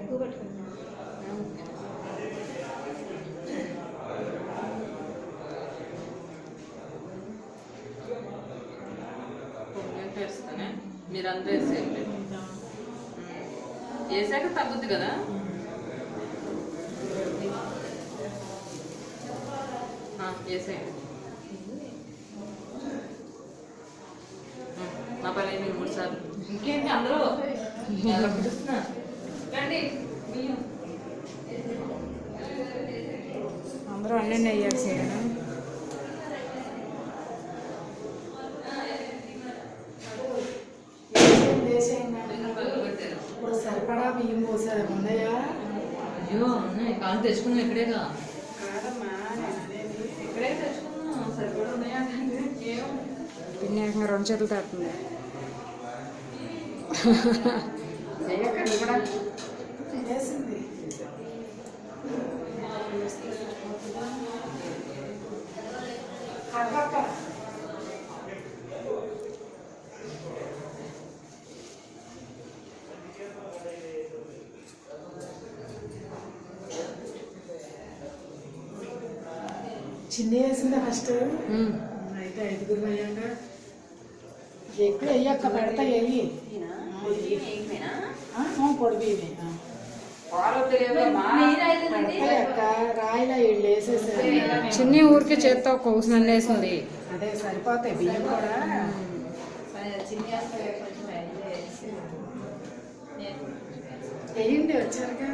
ఎక్కువ పట్టుకున్నాను. వేస్తానే మీరందరూ వేసేయండి. వేసాక తగ్గుద్ది కదా. వేసేయండి. నా పని అయింది 3 సార్లు. ఇంకేంటి అందరూ ఎలా పిలుస్తున్నా రండి. అందరూ అన్నీ వేయాల్సిందేనా? ఇప్పుడు సరిపడా బియ్యం పోసారు ఉన్నాయా? అయ్యో ఉన్నాయి, కాలు తెచ్చుకున్నాం ఇక్కడేగా. కాదమ్మా నేను అనేది ఇక్కడే తెచ్చుకున్నాం, సరిపడా ఉన్నాయా? ఏం పిన్ని ఏకంగా 2 చేతులు తాడుతుంది. కూడా తినేసింది. అక్క చిన్న వేసిందా ఫస్ట్? అయితే 5గురు అయ్యాక ఎక్కువ వేయక్క, పెడతా వేయి. పొడి బియ్యమే అక్క, రాయిలా వీళ్ళు వేసేసారు. చిన్ని ఊరికే చేత్తో కోసిన వేసింది. అదే సరిపోతాయి బియ్యం కూడా. వేయండి వచ్చారుగా.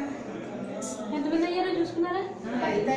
ఎంతమంది అయ్యారో చూసుకున్నారా? 5